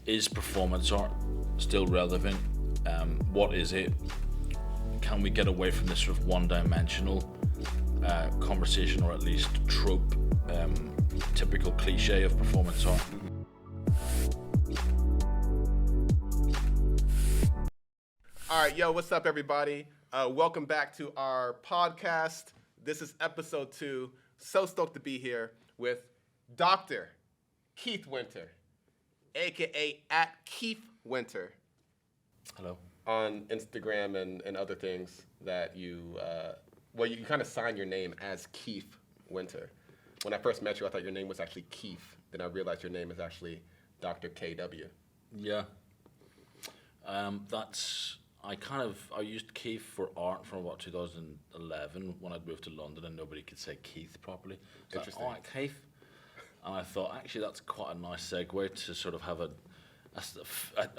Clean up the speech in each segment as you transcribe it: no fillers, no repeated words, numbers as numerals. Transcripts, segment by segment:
Is performance art still relevant? What is it? Can we get away from this sort of one-dimensional conversation, or at least trope, typical cliche of performance art? All right, yo, what's up, everybody? Welcome back to our podcast. This is episode 2. So stoked to be here with Dr. Keef Winter, a.k.a. at Keef Winter. Hello. On Instagram and other things that you kind of sign your name as Keef Winter. When I first met you, I thought your name was actually Keef. Then I realized your name is actually Dr. KW. Yeah. I used Keef for art from about 2011 when I'd moved to London and nobody could say Keith properly. So Interesting. all right, Keith. And I thought, actually, that's quite a nice segue to sort of have a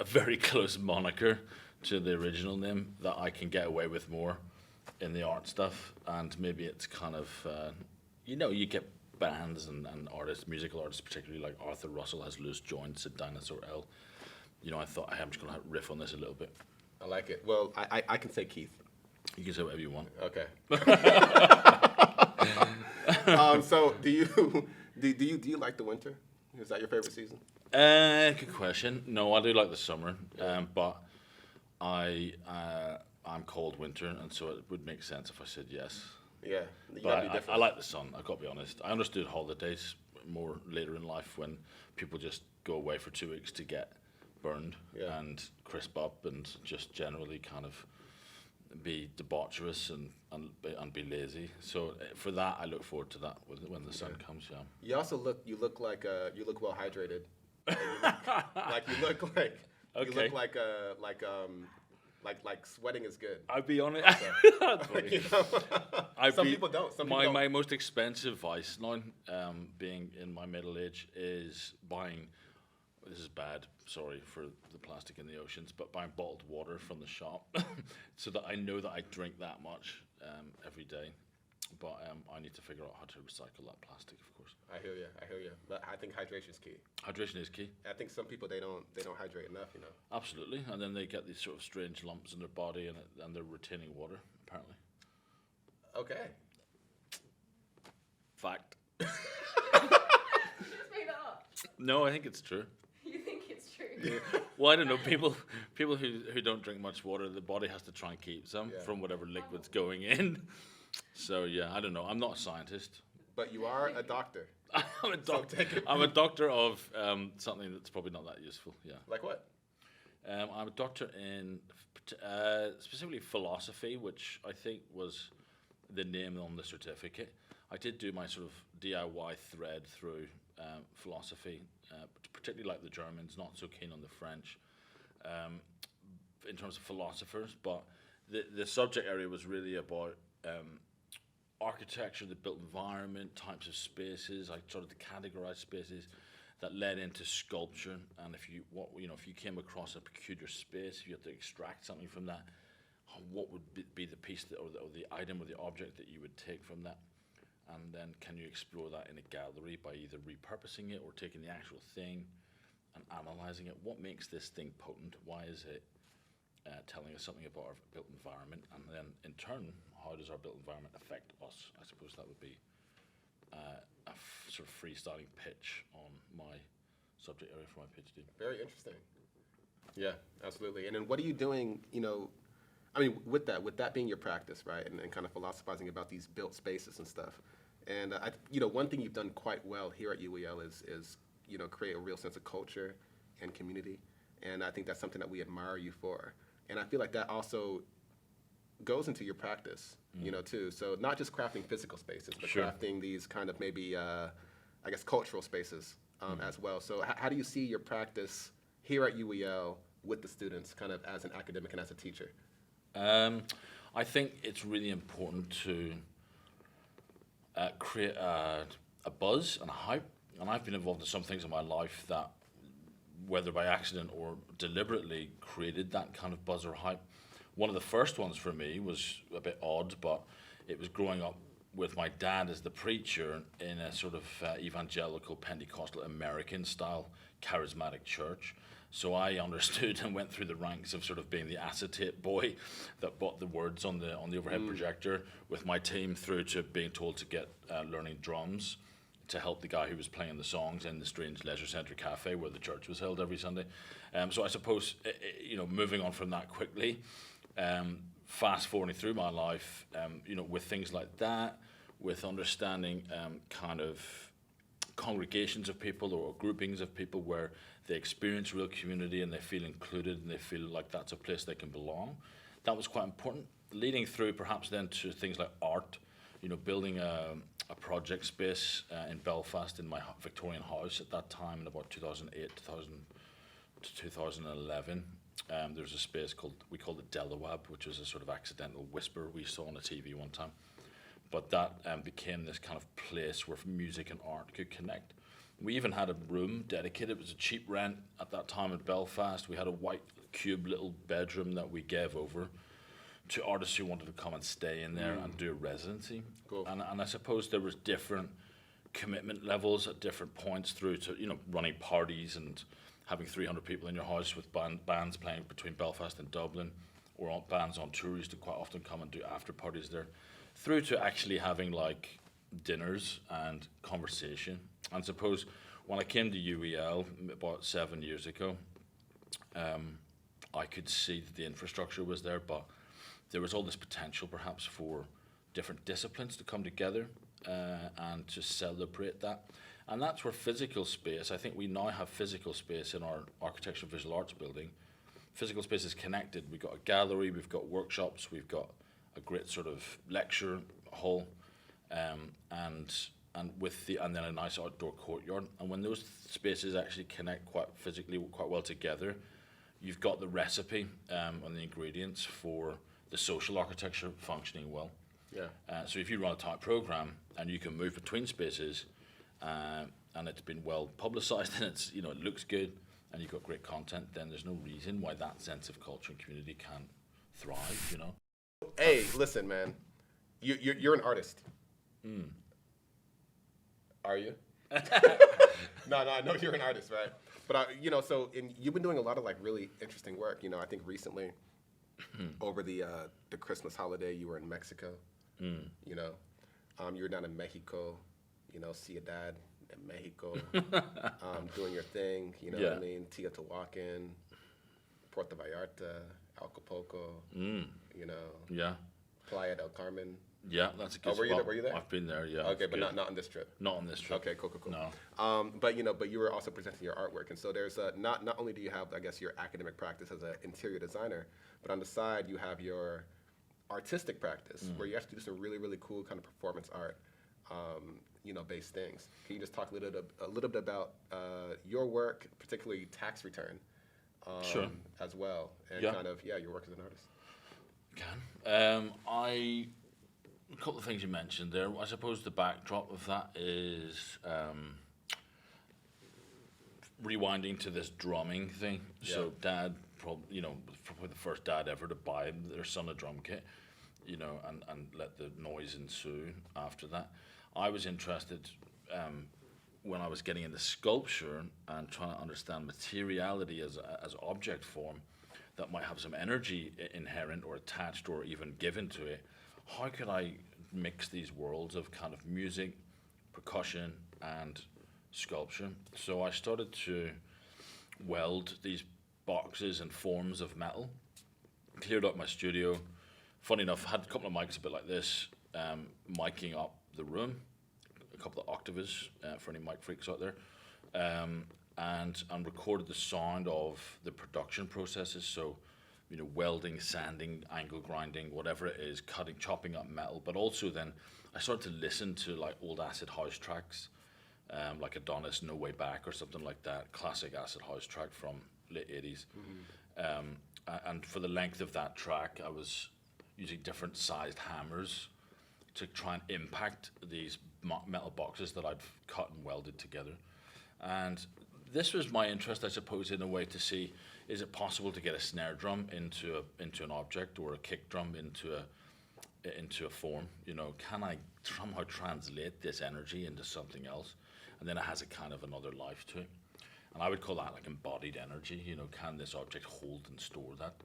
very close moniker to the original name that I can get away with more in the art stuff. And maybe it's kind of, you get bands and artists, musical artists particularly, like Arthur Russell has Loose Joints at Dinosaur L. I thought, hey, I'm just going to riff on this a little bit. I like it. Well, I can say Keith. You can say whatever you want. Okay. So do you like the winter? Is that your favorite season? Good question. No, I do like the summer, but I'm cold winter, and so it would make sense if I said yes. Yeah, but I like the sun. I've got to be honest. I understood holidays more later in life when people just go away for 2 weeks to get burned and crisp up and just generally kind of be debaucherous and be lazy. So for that, I look forward to that when the sun comes. Yeah. You also look well hydrated. You look like sweating is good. I'd be honest. That's funny. Some people don't. My most expensive vice now, being in my middle age, is buying. This is bad, sorry for the plastic in the oceans, but buying bottled water from the shop so that I know that I drink that much every day. But I need to figure out how to recycle that plastic, of course. I hear you. But I think hydration is key. Hydration is key. I think some people they don't hydrate enough, Absolutely, and then they get these sort of strange lumps in their body, and they're retaining water, apparently. Okay. Fact. You just made that up. No, I think it's true. You think it's true? Yeah. Well, I don't know. People who don't drink much water, the body has to try and keep some from whatever liquid's going in. So yeah, I don't know. I'm not a scientist. But you are a doctor. I'm a doctor. I'm a doctor of something that's probably not that useful. Yeah. Like what? I'm a doctor in specifically philosophy, which I think was the name on the certificate. I did do my sort of DIY thread through philosophy, particularly like the Germans, not so keen on the French in terms of philosophers, but the subject area was really about architecture, the built environment, types of spaces. I started to categorize spaces that led into sculpture, and if you came across a peculiar space, if you had to extract something from that, what would be the piece or the item or the object that you would take from that? And then can you explore that in a gallery by either repurposing it or taking the actual thing and analyzing it? What makes this thing potent? Why is it telling us something about our built environment? And then in turn, how does our built environment affect us? I suppose that would be a sort of freestyling pitch on my subject area for my PhD. Very interesting. Yeah, absolutely. And then what are you doing, with that being your practice, right, and kind of philosophizing about these built spaces and stuff. And one thing you've done quite well here at UEL is create a real sense of culture and community, and I think that's something that we admire you for. And I feel like that also goes into your practice, too. So not just crafting physical spaces, but crafting these kind of maybe, cultural spaces as well. So how do you see your practice here at UEL with the students, kind of as an academic and as a teacher? I think it's really important to create a buzz and a hype. And I've been involved in some things in my life that, whether by accident or deliberately, created that kind of buzz or hype. One of the first ones for me was a bit odd, but it was growing up with my dad as the preacher in a sort of evangelical Pentecostal American style charismatic church. So I understood and went through the ranks of sort of being the acetate boy that bought the words on the overhead projector with my team, through to being told to get learning drums to help the guy who was playing the songs in the strange leisure centre cafe where the church was held every Sunday. So I suppose, moving on from that quickly, fast forwarding through my life, with things like that, with understanding kind of congregations of people or groupings of people where they experience real community and they feel included and they feel like that's a place they can belong. That was quite important. Leading through perhaps then to things like art, building a project space in Belfast in my Victorian house at that time in about 2008 to 2011. There's a space we called it Delawab, which was a sort of accidental whisper we saw on a TV one time. But that became this kind of place where music and art could connect. We even had a room dedicated. It was a cheap rent at that time in Belfast. We had a white cube little bedroom that we gave over to artists who wanted to come and stay in there and do a residency. Cool. And I suppose there was different commitment levels at different points through to, running parties and having 300 people in your house with bands playing between Belfast and Dublin, or bands on tour used to quite often come and do after parties there, through to actually having like dinners and conversation. And suppose when I came to UEL about 7 years ago, I could see that the infrastructure was there, but there was all this potential perhaps for different disciplines to come together and to celebrate that. And that's where physical space, I think we now have physical space in our architecture and visual arts building. Physical space is connected. We've got a gallery, we've got workshops, we've got a great sort of lecture hall, and then a nice outdoor courtyard. And when those spaces actually connect quite well together, you've got the recipe and the ingredients for the social architecture functioning well. Yeah. So if you run a tight program and you can move between spaces, and it's been well publicized and it looks good and you've got great content, then there's no reason why that sense of culture and community can't thrive. Hey, listen, man, you're an artist. Are you? No, I know you're an artist, right? But you've been doing a lot of like really interesting work. I think recently, over the Christmas holiday, you were in Mexico. You were down in Mexico. Ciudad in Mexico, doing your thing. What I mean? Teotihuacan, Puerto Vallarta, Acapulco. Yeah. Playa del Carmen. Yeah, that's a good spot. spot. Were you there? I've been there, yeah. Okay, but not on this trip. Not on this trip. Okay, cool. No. But you were also presenting your artwork, and so there's not only do you have, I guess, your academic practice as an interior designer, but on the side you have your artistic practice where you actually do some really, really cool kind of performance art, based things. Can you just talk a little bit about your work, particularly tax return, Sure. as well, and kind of your work as an artist? A couple of things you mentioned there. I suppose the backdrop of that is rewinding to this drumming thing. Yeah. So dad, probably the first dad ever to buy their son a drum kit, and let the noise ensue after that. I was interested when I was getting into sculpture and trying to understand materiality as object form that might have some energy inherent or attached or even given to it. How could I mix these worlds of kind of music, percussion, and sculpture? So I started to weld these boxes and forms of metal, cleared up my studio. Funny enough, had a couple of mics a bit like this, miking up the room, a couple of octaves for any mic freaks out there, and recorded the sound of the production processes. So, welding, sanding, angle grinding, whatever it is, cutting, chopping up metal. But also then I started to listen to like old acid house tracks, like Adonis, No Way Back or something like that, classic acid house track from late 80s. And for the length of that track, I was using different sized hammers to try and impact these metal boxes that I'd cut and welded together. And this was my interest, I suppose, in a way to see, is it possible to get a snare drum into an object, or a kick drum into into a form. You know, can I somehow translate this energy into something else? And then it has a kind of another life to it. And I would call that like embodied energy. You know, can this object hold and store that?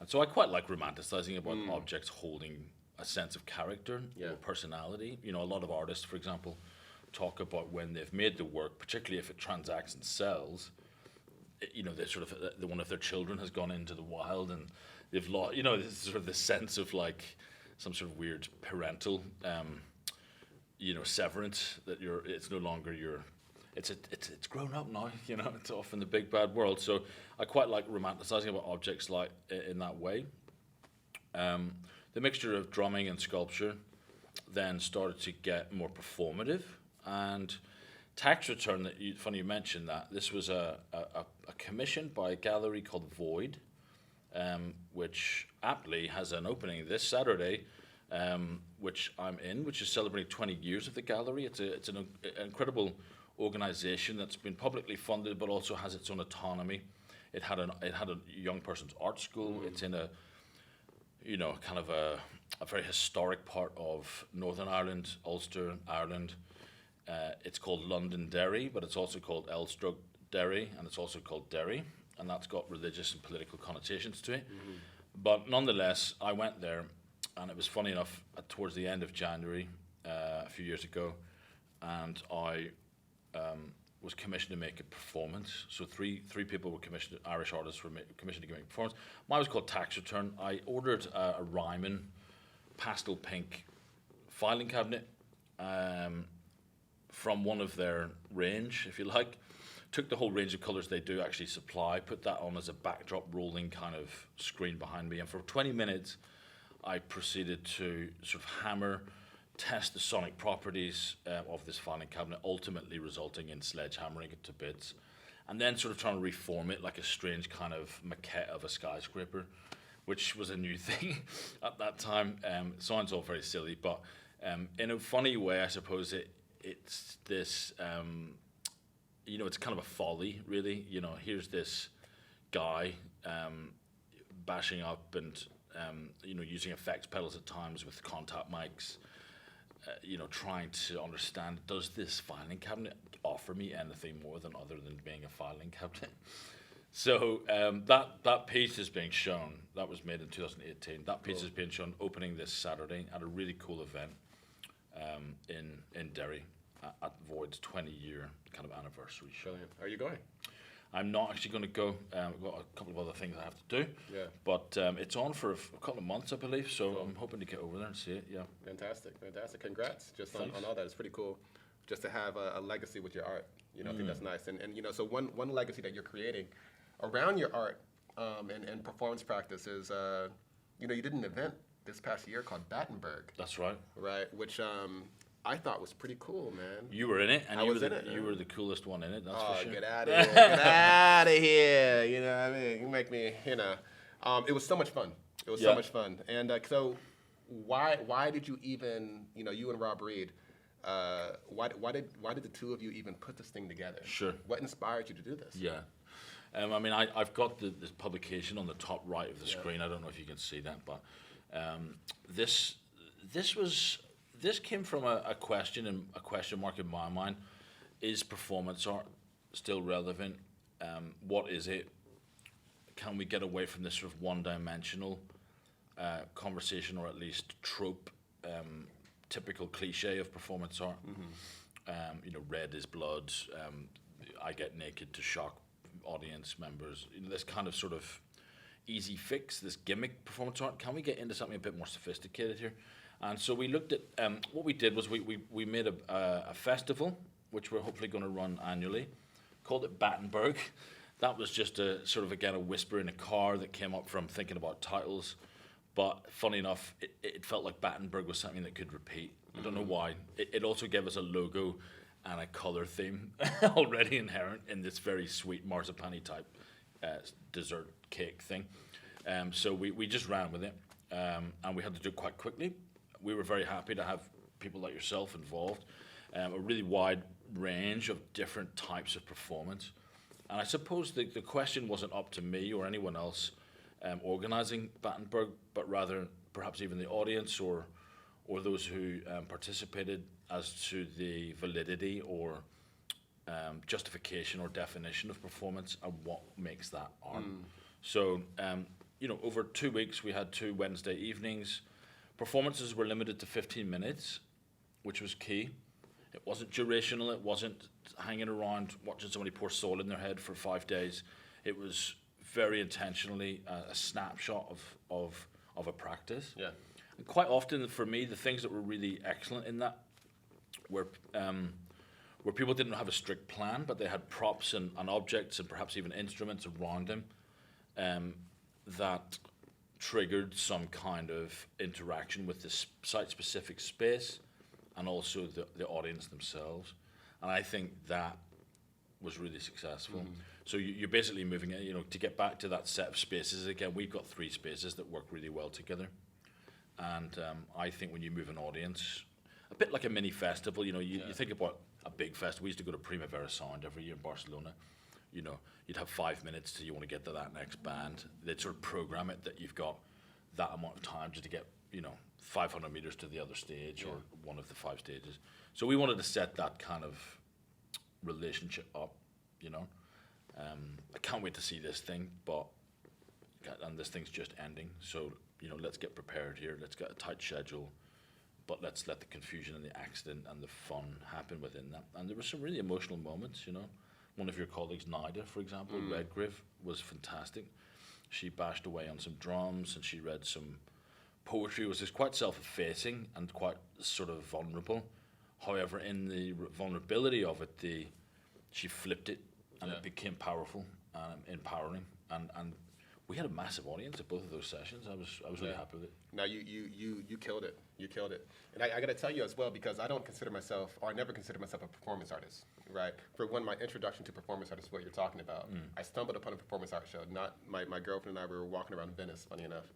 And so I quite like romanticizing about objects holding a sense of character or personality. You know, a lot of artists, for example, talk about when they've made the work, particularly if it transacts and sells, you know, they sort of, one of their children has gone into the wild and they've lost, you know, this is sort of the sense of like some sort of weird parental, you know, severance that it's no longer it's grown up now, you know, it's off in the big bad world. So I quite like romanticizing about objects like in that way. The mixture of drumming and sculpture then started to get more performative, and Tax Return, funny you mentioned that. This was a commission by a gallery called Void, which aptly has an opening this Saturday, which I'm in, which is celebrating 20 years of the gallery. It's an incredible organization that's been publicly funded, but also has its own autonomy. It had a young person's art school. It's in a, you know, kind of a very historic part of Northern Ireland, Ulster, Ireland. It's called Londonderry, but it's also called Elstrug-Derry, and it's also called Derry, and that's got religious and political connotations to it. But nonetheless, I went there, and it was funny enough, towards the end of January, a few years ago, and I was commissioned to make a performance. So three people were commissioned, Irish artists were commissioned to make a performance. Mine was called Tax Return. I ordered a Ryman pastel pink filing cabinet from one of their range, if you like. Took the whole range of colours they do actually supply, put that on as a backdrop rolling kind of screen behind me, and for 20 minutes I proceeded to sort of hammer, test the sonic properties of this filing cabinet, ultimately resulting in sledgehammering it to bits, and then sort of trying to reform it like a strange kind of maquette of a skyscraper, which was a new thing at that time. It sounds all very silly, but in a funny way, I suppose it's this, you know, it's kind of a folly, really. You know, here's this guy bashing up and, you know, using effects pedals at times with contact mics, you know, trying to understand, does this filing cabinet offer me anything more than other than being a filing cabinet? So that piece is being shown. That was made in 2018. That piece is being shown opening this Saturday at a really cool event in Derry at Void's 20-year kind of anniversary show. Brilliant. Are you going? I'm not actually going to go. I've got a couple of other things I have to do. Yeah. But it's on for a couple of months, I believe. So I'm hoping to get over there and see it. Yeah. Fantastic. Congrats just on all that. It's pretty cool just to have a legacy with your art. You know, I think that's nice. And you know, so one legacy that you're creating around your art and performance practice is, you know, you did an event this past year called Battenberg. That's right. Right, which I thought was pretty cool, man. You were in it, and I was in it, you were the coolest one in it, that's for sure. Get out of here. Get out of here. You know what I mean? You make me, you know. It was so much fun. It was so much fun. And so why did you even, you know, you and Rob Reed, why did the two of you even put this thing together? Sure. What inspired you to do this? Yeah. I mean, I've got this publication on the top right of the screen. I don't know if you can see that, but this came from a question mark in my mind. Is performance art still relevant? What is it? Can we get away from this sort of one-dimensional conversation, or at least trope, typical cliche of performance art? You know, red is blood. I get naked to shock audience members. You know, this kind of sort of easy fix, this gimmick performance art. Can we get into something a bit more sophisticated here? And so we looked at, what we did was we made a festival, which we're hopefully going to run annually, called it Battenberg. That was just a sort of, again, a whisper in a car that came up from thinking about titles. But funny enough, it felt like Battenberg was something that could repeat. I don't know why. It also gave us a logo and a color theme already inherent in this very sweet marzipan-y type dessert cake thing. So we just ran with it, and we had to do it quite quickly. We were very happy to have people like yourself involved, a really wide range of different types of performance. And I suppose the question wasn't up to me or anyone else organising Battenberg, but rather perhaps even the audience or or those who participated as to the validity or justification or definition of performance and what makes that art. So, over 2 weeks, we had 2 Wednesday evenings. Performances were limited to 15 minutes, which was key. It wasn't durational. It wasn't hanging around watching somebody pour soil in their head for 5 days. It was very intentionally a snapshot of a practice. Yeah. And quite often, for me, the things that were really excellent in that were where people didn't have a strict plan, but they had props and objects and perhaps even instruments around them that triggered some kind of interaction with the site-specific space and also the audience themselves. And I think that was really successful. So you're basically moving it, to get back to that set of spaces. Again, we've got 3 spaces that work really well together. And I think when you move an audience, a bit like a mini festival, you think about a big festival. We used to go to Primavera Sound every year in Barcelona. You'd have 5 minutes till you want to get to that next band. They'd sort of program it that you've got that amount of time just to get, 500 meters to the other stage or one of the 5 stages. So we wanted to set that kind of relationship up, I can't wait to see this thing, and this thing's just ending. So, let's get prepared here. Let's get a tight schedule, but let's let the confusion and the accident and the fun happen within that. And there were some really emotional moments, One of your colleagues, Nida, for example, Redgrave, was fantastic. She bashed away on some drums and she read some poetry. It was just quite self-effacing and quite sort of vulnerable. However, in the vulnerability of it, she flipped it and it became powerful and empowering. And we had a massive audience at both of those sessions. I was really happy with it. Now you killed it. You killed it. And I got to tell you as well, because I don't consider myself, or I never considered myself a performance artist, right? For one, my introduction to performance art is what you're talking about. I stumbled upon a performance art show. Not my girlfriend and I, we were walking around Venice, funny enough.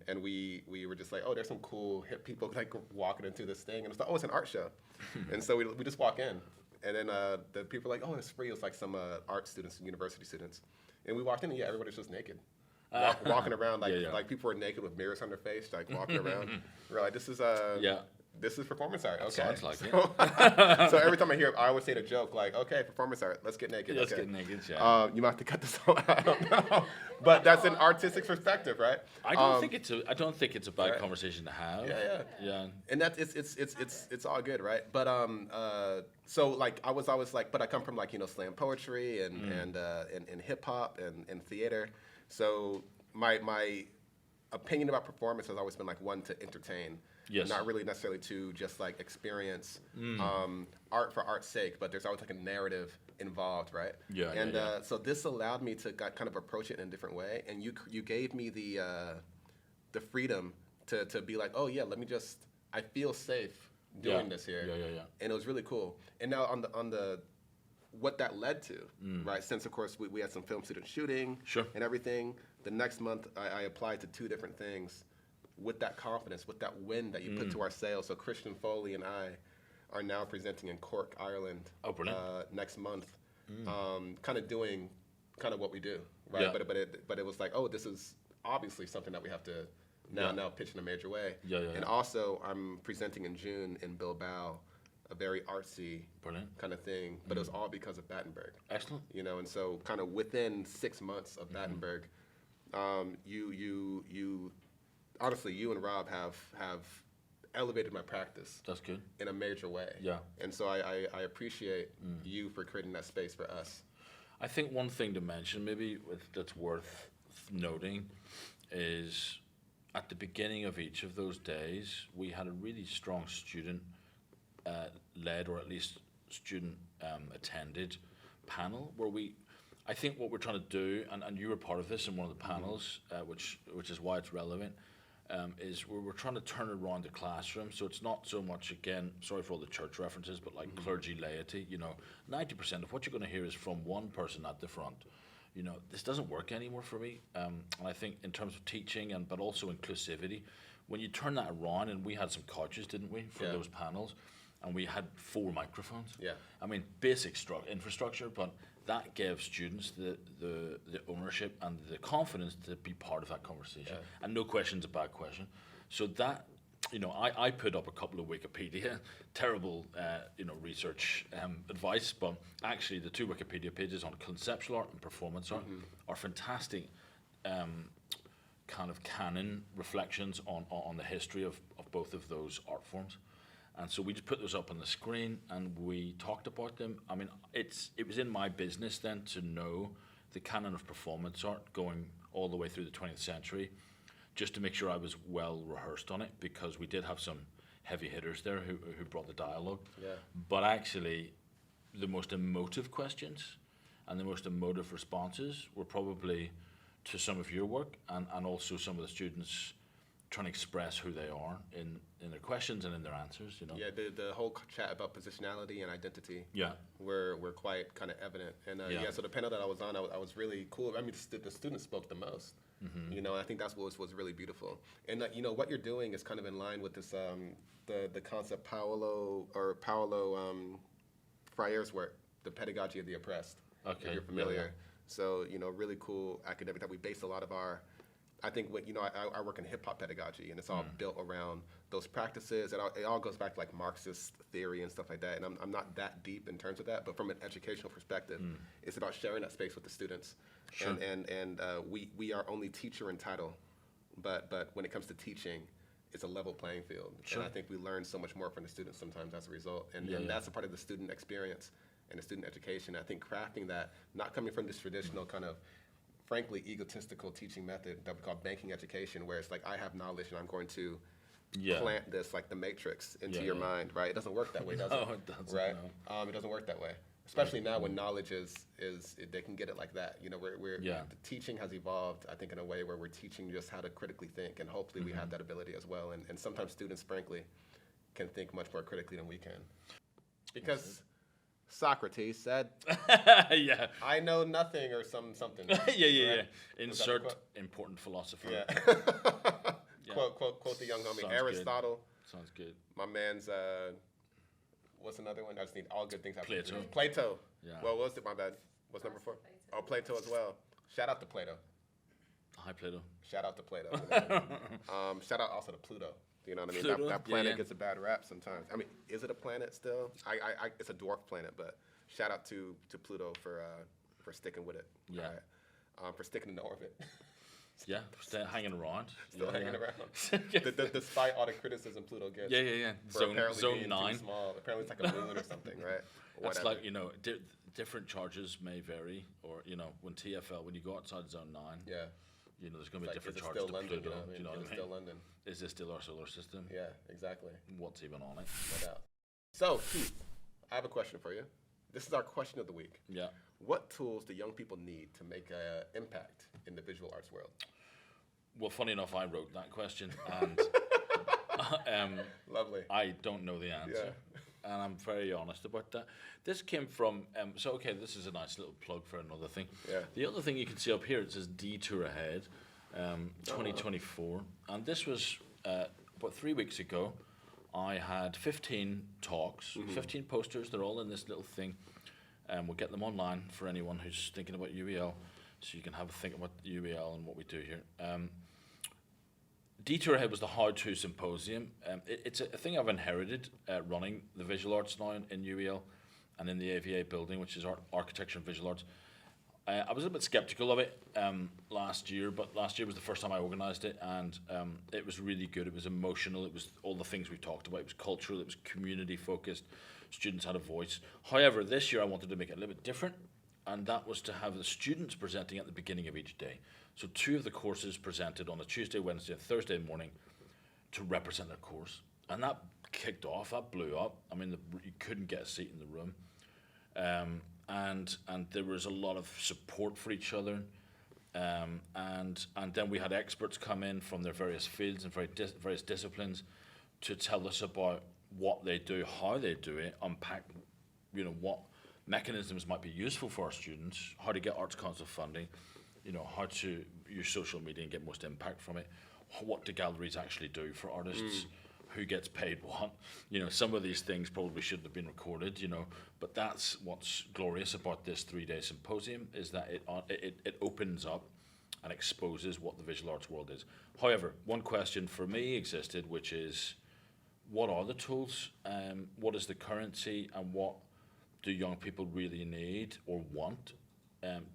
And we were just like, oh, there's some cool hip people like walking into this thing. And it's like, oh, it's an art show. And so we just walk in. And then the people were like, oh, it's free. It was like some art students, university students. And we walked in and everybody's just naked. Walking around like people were naked with mirrors on their face, like walking around. We're like, this is performance art. Okay. Sounds like it. So every time I hear it, I always say the joke like, okay, performance art, let's get naked. Let's okay. get naked, yeah. You might have to cut this out. I don't know, but that's an artistic perspective, right? I don't think it's a bad conversation to have. Yeah. And that's it's all good, right? But so like I was always like, but I come from like slam poetry and hip hop and theater. So my opinion about performance has always been like one to entertain, not really necessarily to just like experience art for art's sake, but there's always like a narrative involved, right? So this allowed me to kind of approach it in a different way, and you gave me the freedom to be like, oh yeah, I feel safe doing this here, and it was really cool. And now on the what that led to, right? Since, of course, we had some film student shooting and everything. The next month, I applied to 2 different things with that confidence, with that wind that you put to our sails. So Christian Foley and I are now presenting in Cork, Ireland next month, kind of doing kind of what we do, right? Yeah. But it was like, oh, this is obviously something that we have to now pitch in a major way. And also, I'm presenting in June in Bilbao, a very artsy kind of thing, but it was all because of Battenberg. Excellent. And so kind of within 6 months of Battenberg, you honestly, you and Rob have elevated my practice. That's good. In a major way. Yeah. And so I appreciate you for creating that space for us. I think one thing to mention maybe that's worth noting is at the beginning of each of those days, we had a really strong student led, or at least student attended panel where I think what we're trying to do, and you were part of this in one of the panels, which is why it's relevant, is we're trying to turn around the classroom. So it's not so much, again, sorry for all the church references, but like clergy laity, 90% of what you're going to hear is from one person at the front. This doesn't work anymore for me. And I think in terms of teaching but also inclusivity, when you turn that around, and we had some couches, didn't we, for those panels, and we had 4 microphones. Yeah. I mean, basic infrastructure, but that gave students the ownership and the confidence to be part of that conversation. And no question's a bad question. So that, I put up a couple of Wikipedia, terrible, research advice, but actually the 2 Wikipedia pages on conceptual art and performance art are fantastic kind of canon reflections on the history of both of those art forms. And so we just put those up on the screen and we talked about them. I mean, it was in my business then to know the canon of performance art going all the way through the 20th century, just to make sure I was well rehearsed on it, because we did have some heavy hitters there who brought the dialogue. Yeah. But actually, the most emotive questions and the most emotive responses were probably to some of your work and also some of the students trying to express who they are in their questions and in their answers, Yeah, the whole chat about positionality and identity were quite kind of evident. And so the panel that I was on, I was really cool. I mean, the students spoke the most. And I think that's what was really beautiful. And what you're doing is kind of in line with this the concept Paulo Freire's work, the pedagogy of the oppressed. Okay, if you're familiar. So really cool academic that we base a lot of our. I think I work in hip hop pedagogy, and it's all built around those practices. It all goes back to like Marxist theory and stuff like that. And I'm not that deep in terms of that, but from an educational perspective, it's about sharing that space with the students. Sure. And we are only teacher in title, but when it comes to teaching, it's a level playing field. Sure. And I think we learn so much more from the students sometimes as a result. And that's a part of the student experience and the student education. I think crafting that, not coming from this traditional kind of frankly egotistical teaching method that we call banking education, where it's like I have knowledge and I'm going to plant this like the matrix into your mind, right? It doesn't work that way, does it? No, it doesn't. Right? No. It doesn't work that way. Especially now when knowledge is they can get it like that. The teaching has evolved, I think, in a way where we're teaching just how to critically think, and hopefully we have that ability as well. And sometimes students, frankly, can think much more critically than we can. Because Socrates said, I know nothing, or something. Yeah. Insert important philosopher. Yeah. Quote the young homie. Sounds Aristotle. Good. Sounds good. My man's, what's another one? I just need all good things happen. Plato. Plato. Yeah. Well, what was it? My bad. What's number 4? Plato. Oh, Plato as well. Shout out to Plato. Hi, Plato. Shout out to Plato. Shout out also to Pluto. You know what I mean? Pluto? That planet Yeah. gets a bad rap sometimes. I mean, is it a planet still? It's a dwarf planet, but shout out to Pluto for sticking with it. Yeah. Right? For sticking in the orbit. Yeah, still hanging around. Still hanging around. Despite all the criticism Pluto gets. Yeah. For apparently Zone being 9. Too small. Apparently it's like a moon or something, right? That's Whatever. like, different charges may vary, or, when TFL, when you go outside Zone 9, Yeah. there's going to be Like, different is it charges still to London? Pluto. You Do you know know what what I Still mean? London. Is this still our solar system? Yeah, exactly. What's even on it? No doubt. So, Keith, I have a question for you. This is our question of the week. Yeah. What tools do young people need to make an impact in the visual arts world? Well, funny enough, I wrote that question, and Lovely. I don't know the answer, and I'm very honest about that. This came from, this is a nice little plug for another thing. Yeah. The other thing you can see up here, it says Detour Ahead, 2024, and this was about 3 weeks ago. I had 15 talks, 15 posters. They're all in this little thing. We'll get them online for anyone who's thinking about UEL, so you can have a think about UEL and what we do here. Detour Ahead was the how-to symposium. It's a thing I've inherited running the visual arts now in UEL and in the AVA building, which is architecture and visual arts. I was a bit skeptical of it last year, but last year was the first time I organised it, and it was really good. It was emotional. It was all the things we've talked about. It was cultural. It was community-focused. Students had a voice. However, this year I wanted to make it a little bit different, and that was to have the students presenting at the beginning of each day. So 2 of the courses presented on a Tuesday, Wednesday, and Thursday morning to represent their course. And that kicked off, that blew up. I mean, you couldn't get a seat in the room. And there was a lot of support for each other. And then we had experts come in from their various fields and various disciplines to tell us about what they do, how they do it, unpack, what mechanisms might be useful for our students, how to get Arts Council funding, how to use social media and get most impact from it, what do galleries actually do for artists, who gets paid what. Some of these things probably shouldn't have been recorded, but that's what's glorious about this 3-day symposium, is that it opens up and exposes what the visual arts world is. However, one question for me existed, which is, what are the tools? What is the currency, and what do young people really need or want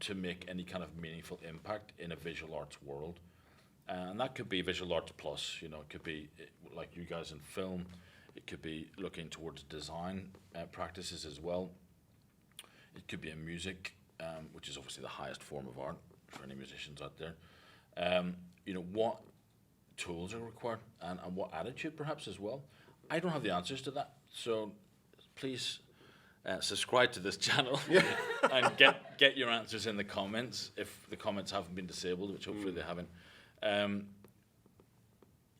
to make any kind of meaningful impact in a visual arts world? And that could be visual arts plus, you know, it could be like you guys in film, it could be looking towards design practices as well. It could be in music, which is obviously the highest form of art for any musicians out there. You know, what tools are required and what attitude perhaps as well. I don't have the answers to that, so please subscribe to this channel and get your answers in the comments if the comments haven't been disabled, which hopefully they haven't.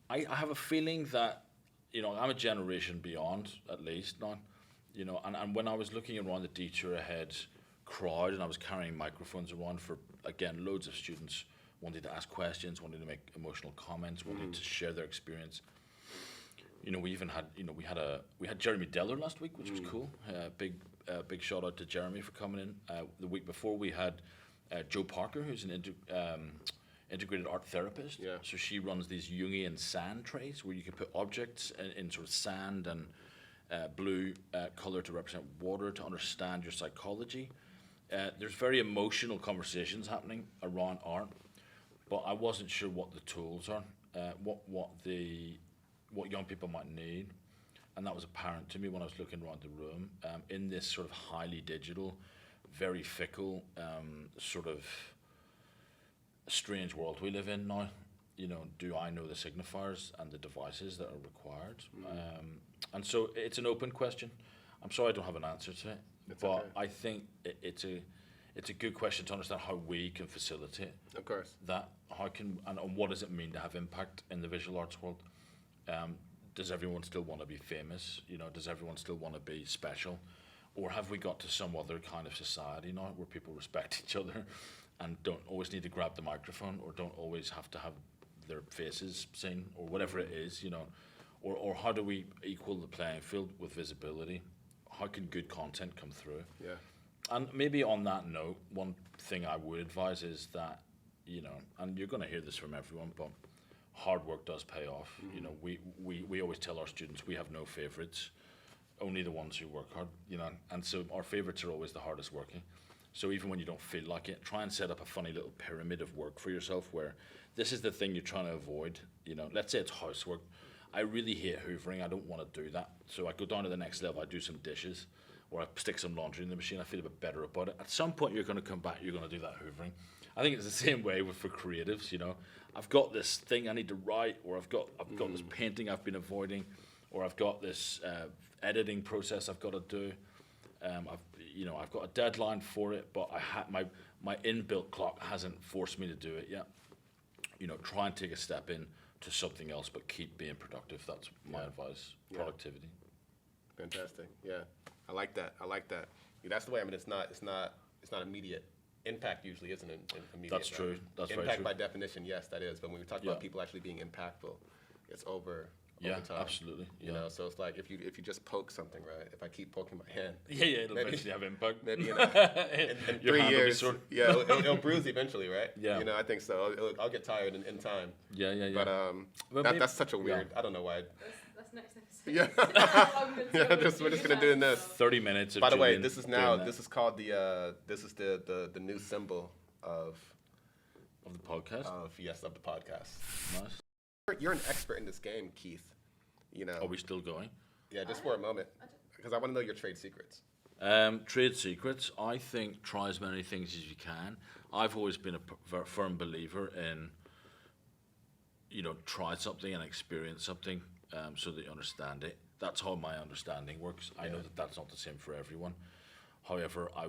I have a feeling that, you know, I'm a generation beyond at least now, you know, and when I was looking around the Detour Ahead crowd and I was carrying microphones around for, again, loads of students wanting to ask questions, wanting to make emotional comments, wanting to share their experience. You know, we even had, you know, we had Jeremy Deller last week, which was cool. Big shout out to Jeremy for coming in. The week before we had Jo Parker, who's an integrated art therapist. Yeah. So she runs these Jungian sand trays where you can put objects in sort of sand and blue color to represent water to understand your psychology. There's very emotional conversations happening around art, but I wasn't sure what the tools are, what young people might need, and that was apparent to me when I was looking around the room in this sort of highly digital, very fickle, sort of strange world we live in now. You know, do I know the signifiers and the devices that are required? And so it's an open question. I'm sorry I don't have an answer to it, but okay. I think it's a good question to understand how we can facilitate Of course. that. How can and what does it mean to have impact in the visual arts world? Does everyone still want to be famous? You know, does everyone still want to be special? Or have we got to some other kind of society now where people respect each other and don't always need to grab the microphone or don't always have to have their faces seen or whatever it is, you know? Or how do we equal the playing field with visibility? How can good content come through? Yeah. And maybe on that note, one thing I would advise is that, you know, and you're going to hear this from everyone, but hard work does pay off. You know, we always tell our students we have no favorites, only the ones who work hard, you know, and so our favorites are always the hardest working. So even when you don't feel like it, try and set up a funny little pyramid of work for yourself where this is the thing you're trying to avoid. You know, let's say it's housework. I really hate hoovering. I don't want to do that. So I go down to the next level. I do some dishes or I stick some laundry in the machine. I feel a bit better about it. At some point, you're going to come back. You're going to do that hoovering. I think it's the same way for creatives. You know, I've got this thing I need to write, or I've got this painting I've been avoiding, or I've got this editing process I've got to do. I've got a deadline for it, but my inbuilt clock hasn't forced me to do it yet. You know, try and take a step in to something else, but keep being productive. That's my advice. Productivity. Fantastic. Yeah, I like that. Yeah, that's the way. I mean, it's not immediate. Impact usually isn't immediate. That's true. Right? That's very Impact true. by definition, yes, that is. But when we talk about people actually being impactful, it's over time. Absolutely. You know, so it's like if you just poke something, right? If I keep poking my hand, It'll eventually have impact. maybe in Your 3 hand will be years, sort- it'll bruise eventually, right? Yeah. You know, I think so. I'll get tired in time. Yeah. But that's such a weird. I don't know why. That's next episode. Yeah. Yeah, we're just gonna do this. 30 minutes of By the way, Julian this is called the new symbol of the podcast. of the podcast. Nice. You're an expert in this game, Keith. You know. Are we still going? Yeah, just for a moment, because I want to know your trade secrets. Trade secrets. I think try as many things as you can. I've always been a firm believer in, you know, try something and experience something so that you understand it. That's how my understanding works. I know that that's not the same for everyone. However, I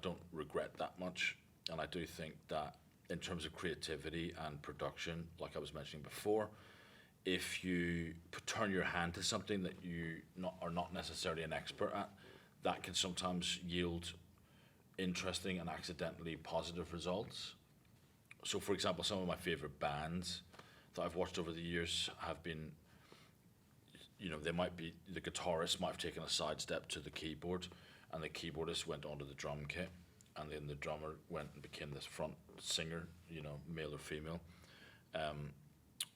don't regret that much. And I do think that in terms of creativity and production, like I was mentioning before, if you turn your hand to something that you are not necessarily an expert at, that can sometimes yield interesting and accidentally positive results. So, for example, some of my favorite bands that I've watched over the years have been, you know, the guitarist might have taken a sidestep to the keyboard, and the keyboardist went onto the drum kit, and then the drummer went and became this front singer, you know, male or female.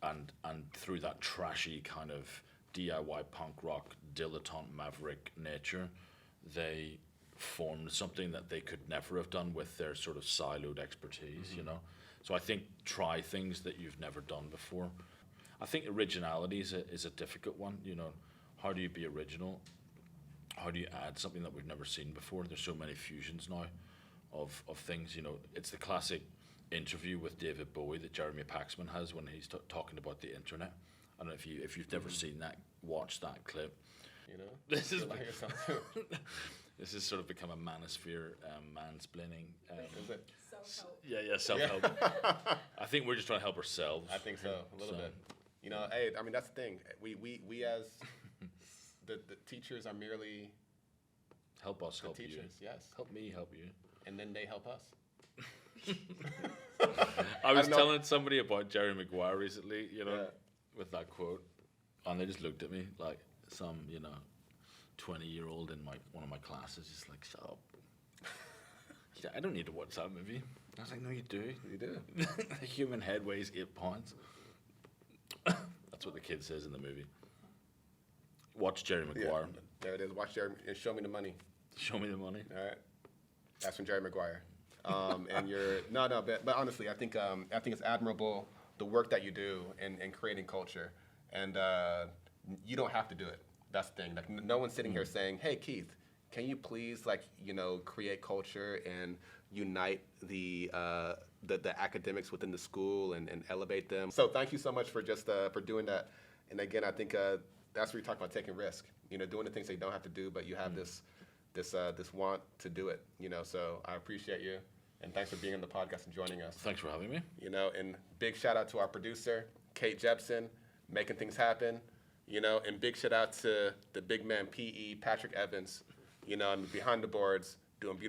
And through that trashy kind of DIY punk rock, dilettante maverick nature, they formed something that they could never have done with their sort of siloed expertise, you know? So I think try things that you've never done before. I think originality is a difficult one, you know? How do you be original? How do you add something that we've never seen before? There's so many fusions now of things, you know. It's the classic interview with David Bowie that Jeremy Paxman has when he's talking about the internet. I don't know if you've never seen that, watch that clip. You know, This is like yourself too. this has sort of become a manosphere, mansplaining. Is it? Self-help. Yeah, self-help. I think we're just trying to help ourselves. I think so, a little bit. You know, hey, I mean, that's the thing. We as the teachers are merely Help us, the help teachers, you. yes. Help me, help you. And then they help us. I was don't know. telling somebody about Jerry Maguire recently, you know, Yeah. with that quote, and they just looked at me like some, you know, 20-year-old in one of my classes, just like, shut up. Yeah, I don't need to watch that movie. I was like, no, you do. You do. The human head weighs 8 pounds. That's what the kid says in the movie. Watch Jerry Maguire. Yeah, there it is. Watch Jerry and show me the money. Show me the money. All right. That's from Jerry Maguire. And you're but honestly, I think it's admirable the work that you do in creating culture, and you don't have to do it. That's the thing. Like no one's sitting here saying, "Hey, Keith, can you please create culture and unite the academics within the school and elevate them?" So thank you so much for just for doing that. And again, I think that's where you talk about taking risk. You know, doing the things that you don't have to do, but you have this want to do it. You know, so I appreciate you, and thanks for being on the podcast and joining us. Thanks for having me. You know, and big shout out to our producer, Kate Jepson, making things happen. You know, and big shout out to the big man PE, Patrick Evans. You know, and behind the boards doing beautiful.